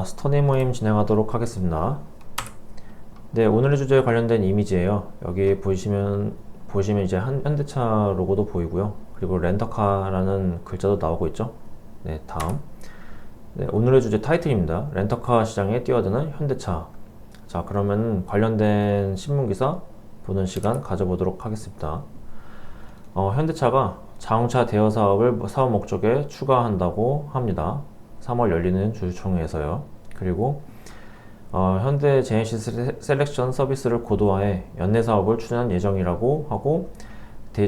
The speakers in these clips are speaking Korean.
스터디 모임 진행하도록 하겠습니다. 네, 오늘의 주제에 관련된 이미지예요. 여기 보시면 이제 현대차 로고도 보이고요. 그리고 렌터카라는 글자도 나오고 있죠. 네, 다음. 네, 오늘의 주제 타이틀입니다. 렌터카 시장에 뛰어드는 현대차. 자, 그러면 관련된 신문기사 보는 시간 가져보도록 하겠습니다. 현대차가 자동차 대여 사업을 사업 목적에 추가한다고 합니다. 3월 열리는 주주총회에서요. 그리고 현대 제네시스 셀렉션 서비스를 고도화해 연내 사업을 추진할 예정이라고 하고,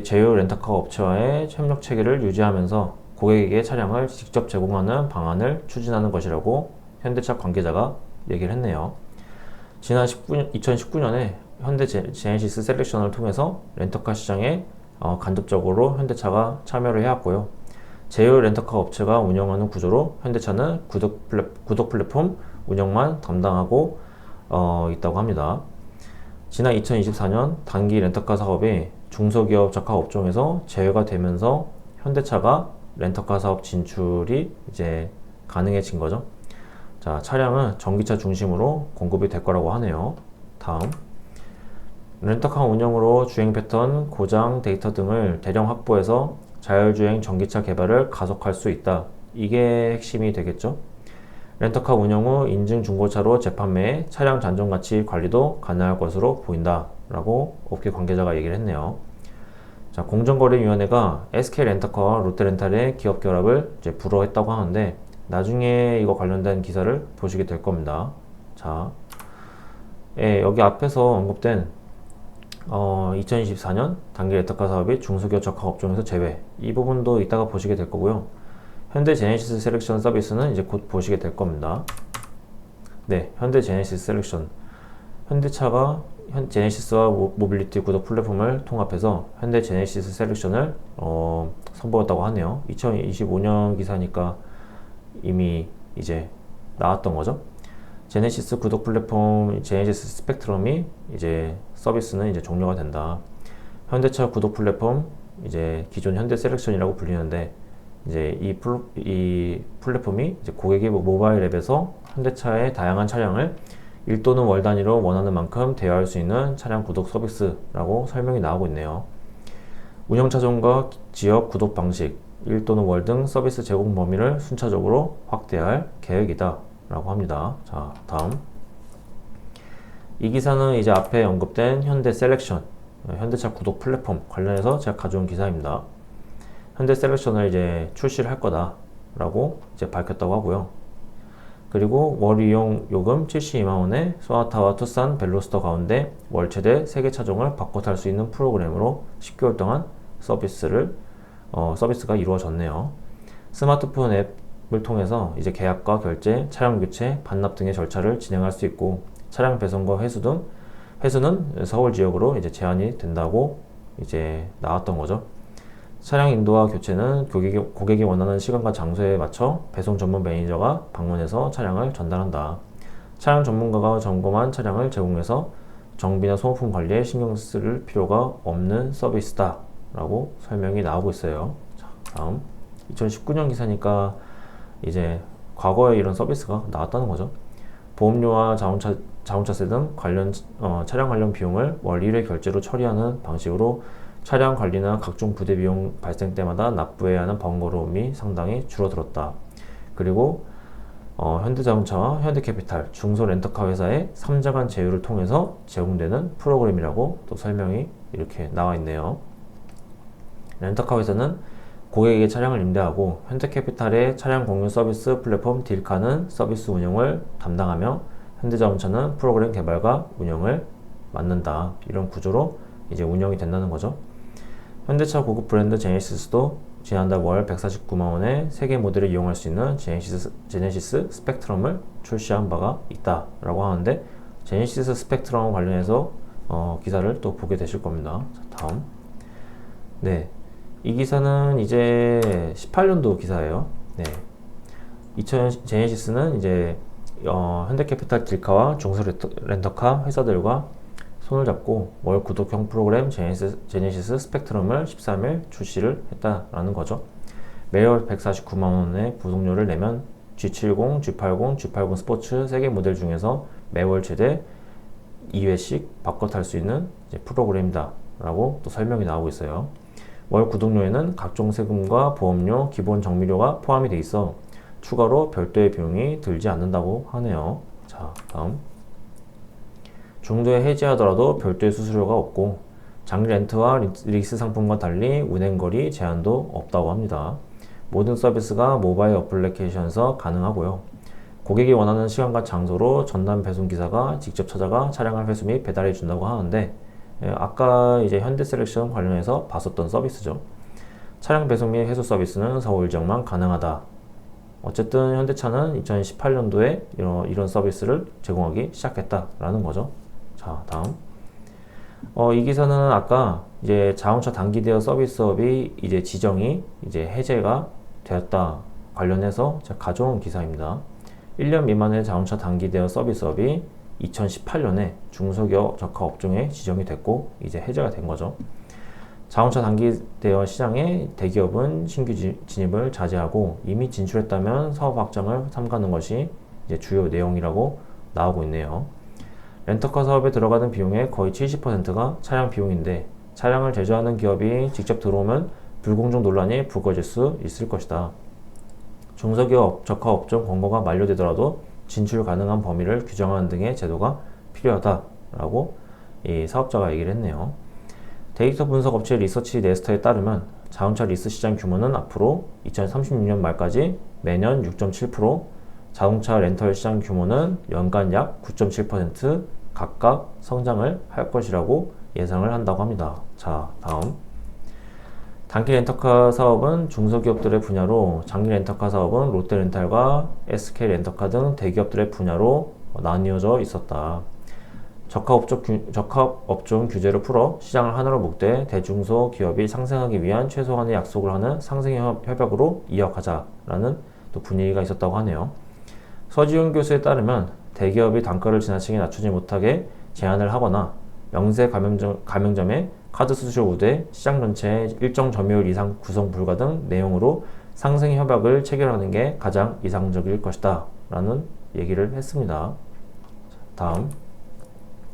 제휴 렌터카 업체와의 협력 체계를 유지하면서 고객에게 차량을 직접 제공하는 방안을 추진하는 것이라고 현대차 관계자가 얘기를 했네요. 지난 2019년에 현대 제네시스 셀렉션을 통해서 렌터카 시장에 간접적으로 현대차가 참여를 해왔고요. 제휴 렌터카 업체가 운영하는 구조로 현대차는 구독 플랫폼 운영만 담당하고 있다고 합니다. 지난 2024년 단기 렌터카 사업이 중소기업 적합 업종에서 제외가 되면서 현대차가 렌터카 사업 진출이 이제 가능해진 거죠. 자, 차량은 전기차 중심으로 공급이 될 거라고 하네요. 다음. 렌터카 운영으로 주행 패턴, 고장 데이터 등을 대량 확보해서 자율주행 전기차 개발을 가속할 수 있다. 이게 핵심이 되겠죠. 렌터카 운영 후 인증 중고차로 재판매에 차량 잔존 가치 관리도 가능할 것으로 보인다 라고 업계 관계자가 얘기를 했네요. 자, 공정거래위원회가 SK 렌터카와 롯데렌탈의 기업 결합을 이제 불허했다고 하는데, 나중에 이거 관련된 기사를 보시게 될 겁니다. 자, 여기 앞에서 언급된 2024년 단기 렌터카 사업이 중소기업 적합 업종에서 제외, 이 부분도 이따가 보시게 될 거고요. 현대 제네시스 셀렉션 서비스는 이제 곧 보시게 될 겁니다. 네, 현대 제네시스 셀렉션. 현대차가 제네시스와 모빌리티 구독 플랫폼을 통합해서 현대 제네시스 셀렉션을 선보였다고 하네요. 2025년 기사니까 이미 이제 나왔던 거죠. 제네시스 구독 플랫폼 제네시스 스펙트럼이 이제 서비스는 이제 종료가 된다. 현대차 구독 플랫폼 이제 기존 현대 셀렉션이라고 불리는데, 이제 이 플랫폼이 이제 고객이 모바일 앱에서 현대차의 다양한 차량을 일 또는 월 단위로 원하는 만큼 대여할 수 있는 차량 구독 서비스라고 설명이 나오고 있네요. 운영 차종과 지역 구독 방식, 일 또는 월 등 서비스 제공 범위를 순차적으로 확대할 계획이다 라고 합니다. 자, 다음. 이 기사는 이제 앞에 언급된 현대 셀렉션, 현대차 구독 플랫폼 관련해서 제가 가져온 기사입니다. 현대 셀렉션을 이제 출시를 할 거다 라고 이제 밝혔다고 하고요. 그리고 월 이용 요금 72만원에 소나타와 투싼 벨로스터 가운데 월 최대 3개 차종을 바꿔 탈 수 있는 프로그램으로 10개월 동안 서비스가 이루어졌네요. 스마트폰 앱을 통해서 이제 계약과 결제, 차량 교체, 반납 등의 절차를 진행할 수 있고, 차량 배송과 회수는 서울 지역으로 이제 제한이 된다고 이제 나왔던 거죠. 차량 인도와 교체는 고객이 원하는 시간과 장소에 맞춰 배송 전문 매니저가 방문해서 차량을 전달한다. 차량 전문가가 점검한 차량을 제공해서 정비나 소모품 관리에 신경 쓸 필요가 없는 서비스다 라고 설명이 나오고 있어요. 자, 다음. 2019년 기사니까 이제 과거에 이런 서비스가 나왔다는 거죠. 보험료와 자동차세 등 차량 관련 비용을 월 1회 결제로 처리하는 방식으로 차량 관리나 각종 부대 비용 발생 때마다 납부해야 하는 번거로움이 상당히 줄어들었다. 그리고 현대자동차와 현대캐피탈, 중소 렌터카 회사의 3자 간 제휴를 통해서 제공되는 프로그램이라고 또 설명이 이렇게 나와 있네요. 렌터카 회사는 고객에게 차량을 임대하고, 현대캐피탈의 차량 공유 서비스 플랫폼 딜카는 서비스 운영을 담당하며, 현대자동차는 프로그램 개발과 운영을 맡는다. 이런 구조로 이제 운영이 된다는 거죠. 현대차 고급 브랜드 제네시스도 지난달 월 149만원에 3개 모델을 이용할 수 있는 제네시스 스펙트럼을 출시한 바가 있다 라고 하는데, 제네시스 스펙트럼 관련해서 기사를 또 보게 되실 겁니다. 자, 다음. 네, 이 기사는 이제 18년도 기사예요. 네, 제네시스는 이제 현대캐피탈 딜카와 중소 렌터카 회사들과 손을 잡고 월 구독형 프로그램 제네시스 스펙트럼을 13일 출시를 했다라는 거죠. 매월 149만원의 구독료를 내면 G70, G80, G80 스포츠 3개 모델 중에서 매월 최대 2회씩 바꿔 탈 수 있는 프로그램이다 라고 또 설명이 나오고 있어요. 월 구독료에는 각종 세금과 보험료, 기본 정비료가 포함이 돼 있어 추가로 별도의 비용이 들지 않는다고 하네요. 자, 다음. 중도에 해지하더라도 별도의 수수료가 없고 장기 렌트와 리스 상품과 달리 운행거리 제한도 없다고 합니다. 모든 서비스가 모바일 어플리케이션에서 가능하고요. 고객이 원하는 시간과 장소로 전담 배송기사가 직접 찾아가 차량을 회수 및 배달해 준다고 하는데, 아까 이제 현대셀렉션 관련해서 봤었던 서비스죠. 차량 배송 및 회수 서비스는 서울 지역만 가능하다. 어쨌든 현대차는 2018년도에 이런 서비스를 제공하기 시작했다라는 거죠. 자, 다음. 이 기사는 아까 이제 자동차 단기 대여 서비스업이 이제 지정이 이제 해제가 되었다 관련해서 제가 가져온 기사입니다. 1년 미만의 자동차 단기 대여 서비스업이 2018년에 중소기업 적화 업종에 지정이 됐고 이제 해제가 된 거죠. 자동차 단기 대여 시장에 대기업은 신규 진입을 자제하고 이미 진출했다면 사업 확장을 삼가는 것이 이제 주요 내용이라고 나오고 있네요. 렌터카 사업에 들어가는 비용의 거의 70%가 차량 비용인데 차량을 제조하는 기업이 직접 들어오면 불공정 논란이 불거질 수 있을 것이다. 중소기업 적화 업종 권고가 만료되더라도 진출 가능한 범위를 규정하는 등의 제도가 필요하다라고 이 사업자가 얘기를 했네요. 데이터 분석 업체 리서치 네스터에 따르면 자동차 리스 시장 규모는 앞으로 2036년 말까지 매년 6.7%, 자동차 렌털 시장 규모는 연간 약 9.7% 각각 성장을 할 것이라고 예상을 한다고 합니다. 자, 다음. 단기 렌터카 사업은 중소기업들의 분야로, 장기 렌터카 사업은 롯데렌탈과 SK렌터카 등 대기업들의 분야로 나뉘어져 있었다. 적합업종 규제를 풀어 시장을 하나로 묶되 대중소 기업이 상생하기 위한 최소한의 약속을 하는 상생협약으로 이어가자라는 또 분위기가 있었다고 하네요. 서지훈 교수에 따르면 대기업이 단가를 지나치게 낮추지 못하게 제한을 하거나 명세 가맹점에 카드 수수료 우대, 시장 전체의 일정 점유율 이상 구성 불가 등 내용으로 상생 협약을 체결하는 게 가장 이상적일 것이다 라는 얘기를 했습니다. 다음.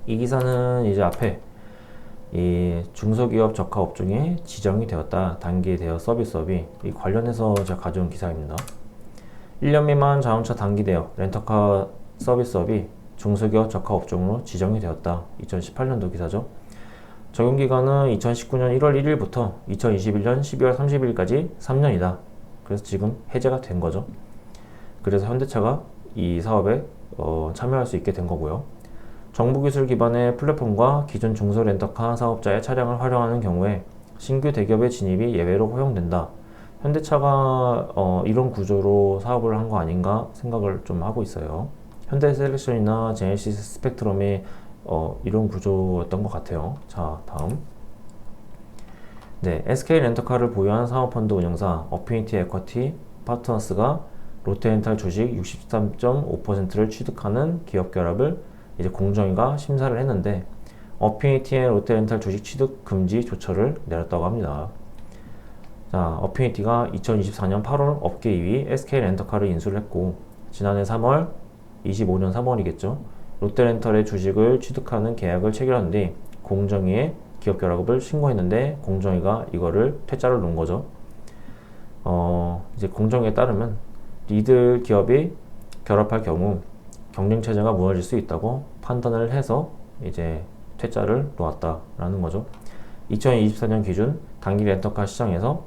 이 기사는 이제 앞에 이 중소기업 적화 업종에 지정이 되었다. 단기 대여 서비스업이 이 관련해서 제가 가져온 기사입니다. 1년 미만 자동차 단기 대여 렌터카 서비스업이 중소기업 적화 업종으로 지정이 되었다. 2018년도 기사죠. 적용기간은 2019년 1월 1일부터 2021년 12월 30일까지 3년이다. 그래서 지금 해제가 된 거죠. 그래서 현대차가 이 사업에 참여할 수 있게 된 거고요. 정보기술 기반의 플랫폼과 기존 중소 렌터카 사업자의 차량을 활용하는 경우에 신규 대기업의 진입이 예외로 허용된다. 현대차가 이런 구조로 사업을 한 거 아닌가 생각을 좀 하고 있어요. 현대셀렉션이나 제네시스 스펙트럼이 이런 구조였던 것 같아요. 자, 다음. 네, SK렌터카를 보유한 사모펀드 운용사 어피니티 에쿼티 파트너스가 롯데렌탈 주식 63.5%를 취득하는 기업 결합을 이제 공정위가 심사를 했는데 어피니티의 롯데렌탈 주식 취득 금지 조처를 내렸다고 합니다. 자, 어피니티가 2024년 8월 업계 2위 SK렌터카를 인수를 했고 지난해 3월, 25년 3월이겠죠. 롯데렌털의 주식을 취득하는 계약을 체결한 뒤 공정위에 기업 결합을 신고했는데 공정위가 이거를 퇴짜를 놓은 거죠. 이제 공정위에 따르면 이들 기업이 결합할 경우 경쟁 체제가 무너질 수 있다고 판단을 해서 이제 퇴짜를 놓았다라는 거죠. 2024년 기준 단기 렌터카 시장에서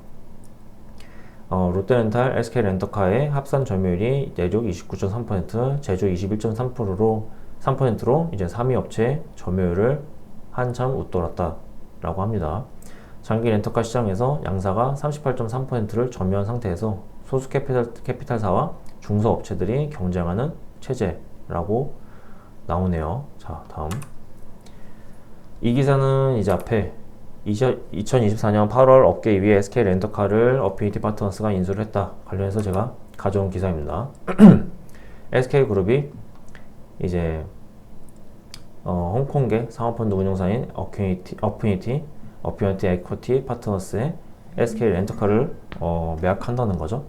롯데렌탈, SK렌터카의 합산 점유율이 내륙 29.3%, 제조 21.3%로 이제 3위 업체의 점유율을 한참 웃돌았다라고 합니다. 장기 렌터카 시장에서 양사가 38.3%를 점유한 상태에서 소수 캐피탈사와 중소업체들이 경쟁하는 체제라고 나오네요. 자, 다음. 이 기사는 이제 앞에 2024년 8월 업계 2위 SK렌터카를 어피니티 파트너스가 인수를 했다. 관련해서 제가 가져온 기사입니다. SK그룹이 이제 홍콩계 사모펀드 운용사인 어피니티 에쿼티 파트너스의 SK렌터카를 매각한다는 거죠.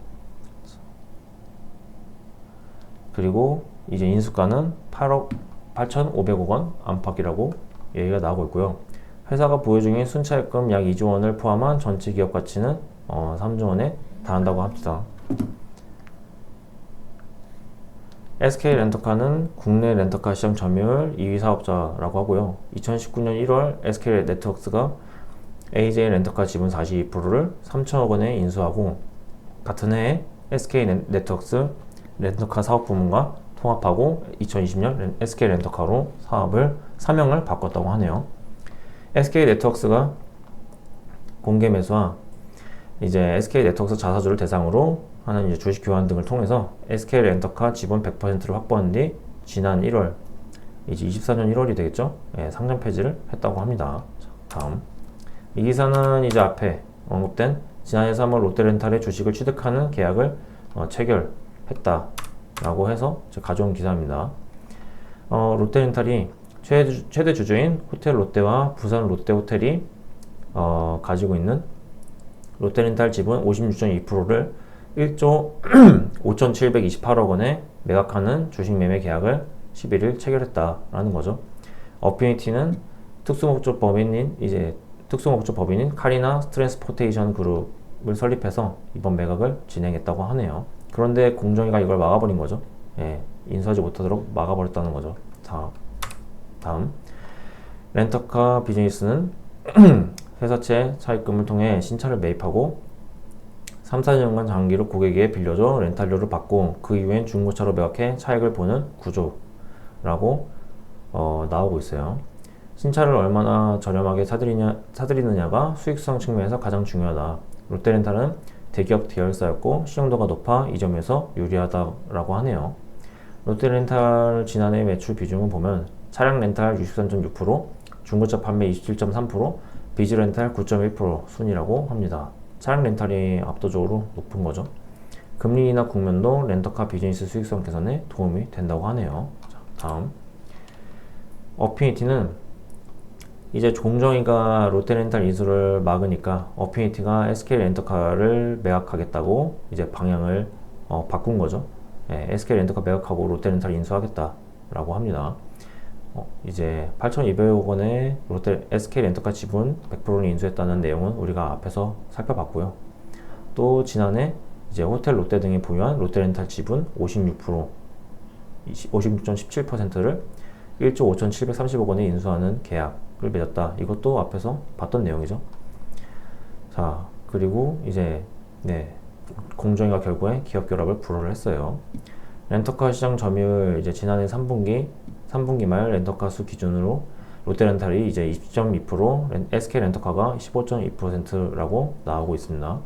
그리고 이제 인수가는 8억 8,500억 원 안팎이라고 얘기가 나오고 있고요. 회사가 보유 중인 순차입금 약 2조 원을 포함한 전체 기업 가치는 3조 원에 달한다고 합니다. SK 렌터카는 국내 렌터카 시장 점유율 2위 사업자라고 하고요. 2019년 1월 SK 네트워크스가 AJ 렌터카 지분 42%를 3천억 원에 인수하고 같은 해에 SK 네트워크스 렌터카 사업 부문과 통합하고 2020년 SK 렌터카로 사명을 바꿨다고 하네요. SK 네트워크스가 공개 매수와 이제 SK 네트워크스 자사주를 대상으로 하는 이제 주식 교환 등을 통해서 SK 렌터카 지분 100%를 확보한 뒤 지난 1월 이제 24년 1월이 되겠죠? 예, 상장 폐지를 했다고 합니다. 자, 다음 이 기사는 이제 앞에 언급된 지난해 3월 롯데렌탈의 주식을 취득하는 계약을 체결했다라고 해서 가져온 기사입니다. 롯데렌탈이 최대 주주인 호텔 롯데와 부산 롯데호텔이 가지고 있는 롯데렌탈 지분 56.2%를 1조 5,728억 원에 매각하는 주식 매매 계약을 11일 체결했다라는 거죠. 어피니티는 특수목적 법인인 카리나 트랜스포테이션 그룹을 설립해서 이번 매각을 진행했다고 하네요. 그런데 공정위가 이걸 막아버린 거죠. 예, 인수하지 못하도록 막아버렸다는 거죠. 다음 렌터카 비즈니스는 회사채 차입금을 통해 신차를 매입하고 3, 4년간 장기로 고객에게 빌려줘 렌탈료를 받고 그 이후엔 중고차로 매각해 차익을 보는 구조라고 나오고 있어요. 신차를 얼마나 저렴하게 사들이느냐가 수익성 측면에서 가장 중요하다. 롯데렌탈은 대기업 계열사였고 신용도가 높아 이 점에서 유리하다라고 하네요. 롯데렌탈 지난해 매출 비중을 보면 차량 렌탈 63.6%, 중고차 판매 27.3%, 비즈 렌탈 9.1% 순이라고 합니다. 차량 렌탈이 압도적으로 높은 거죠. 금리 인하 국면도 렌터카 비즈니스 수익성 개선에 도움이 된다고 하네요. 자, 다음 어피니티는 이제 공정위가 롯데렌탈 인수를 막으니까 어피니티가 SK 렌터카를 매각하겠다고 이제 방향을 바꾼 거죠. 예, SK 렌터카 매각하고 롯데렌탈 인수하겠다라고 합니다. 이제 8,200억 원의 SK 렌터카 지분 100%를 인수했다는 내용은 우리가 앞에서 살펴봤고요. 또 지난해 이제 호텔 롯데 등이 보유한 롯데렌탈 지분 56.17%를 1조 5,730억 원에 인수하는 계약을 맺었다. 이것도 앞에서 봤던 내용이죠. 자, 그리고 이제 공정위가 결국에 기업 결합을 불허를 했어요. 렌터카 시장 점유율 이제 지난해 3분기 말 렌터카 수 기준으로 롯데렌탈이 이제 20.2%, SK 렌터카가 15.2%라고 나오고 있습니다.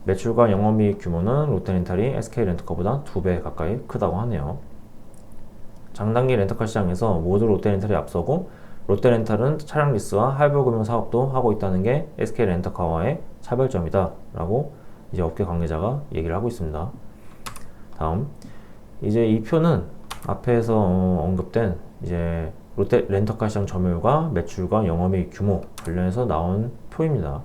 매출과 영업이익 규모는 롯데렌탈이 SK 렌터카보다 2배 가까이 크다고 하네요. 장단기 렌터카 시장에서 모두 롯데렌탈이 앞서고 롯데렌탈은 차량 리스와 할부금융 사업도 하고 있다는 게 SK 렌터카와의 차별점이다 라고 이제 업계 관계자가 얘기를 하고 있습니다. 다음 이제 이 표는 앞에서 언급된 이제 롯데 렌터카 시장 점유율과 매출과 영업이익 규모 관련해서 나온 표입니다.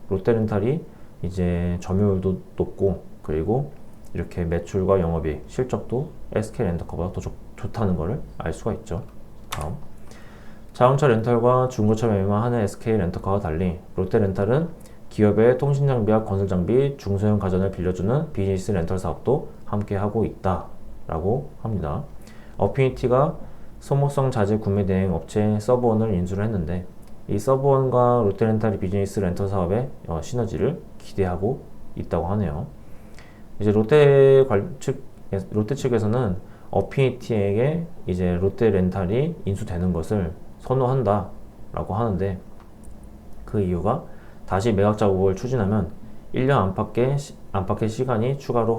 롯데렌탈이 이제 점유율도 높고 그리고 이렇게 매출과 영업이익 실적도 SK 렌터카보다 더 좋다는 것을 알 수가 있죠. 다음 자동차 렌탈과 중고차 매매만 하는 SK 렌터카와 달리 롯데렌탈은 기업의 통신 장비와 건설 장비, 중소형 가전을 빌려주는 비즈니스 렌털 사업도 함께 하고 있다 라고 합니다. 어피니티가 소모성 자재 구매 대행 업체 서브원을 인수를 했는데 이 서브원과 롯데렌탈이 비즈니스 렌털 사업의 시너지를 기대하고 있다고 하네요. 이제 롯데 측에서는 어피니티에게 이제 롯데렌탈이 인수되는 것을 선호한다 라고 하는데 그 이유가 다시 매각 작업을 추진하면 1년 안팎의 시간이 추가로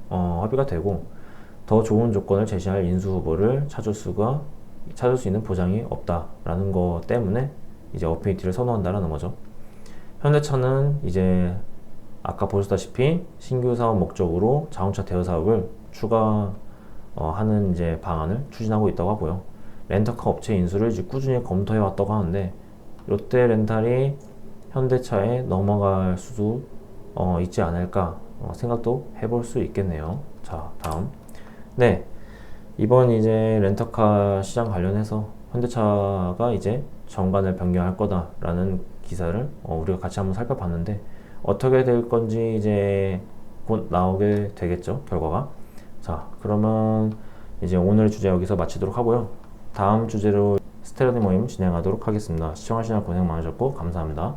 허비가 되고 더 좋은 조건을 제시할 인수 후보를 찾을 수 있는 보장이 없다라는 것 때문에 이제 어피니티를 선호한다라는 거죠. 현대차는 이제 아까 보셨다시피 신규 사업 목적으로 자동차 대여 사업을 추가하는 이제 방안을 추진하고 있다고 하고요. 렌터카 업체 인수를 이제 꾸준히 검토해 왔다고 하는데 롯데렌탈이 현대차에 넘어갈 수도 있지 않을까 생각도 해볼 수 있겠네요. 자, 다음 이번 이제 렌터카 시장 관련해서 현대차가 이제 정관을 변경할 거다라는 기사를 우리가 같이 한번 살펴봤는데 어떻게 될 건지 이제 곧 나오게 되겠죠, 결과가. 자, 그러면 이제 오늘 주제 여기서 마치도록 하고요. 다음 주제로 스테레오니 모임 진행하도록 하겠습니다. 시청하시느라 고생 많으셨고 감사합니다.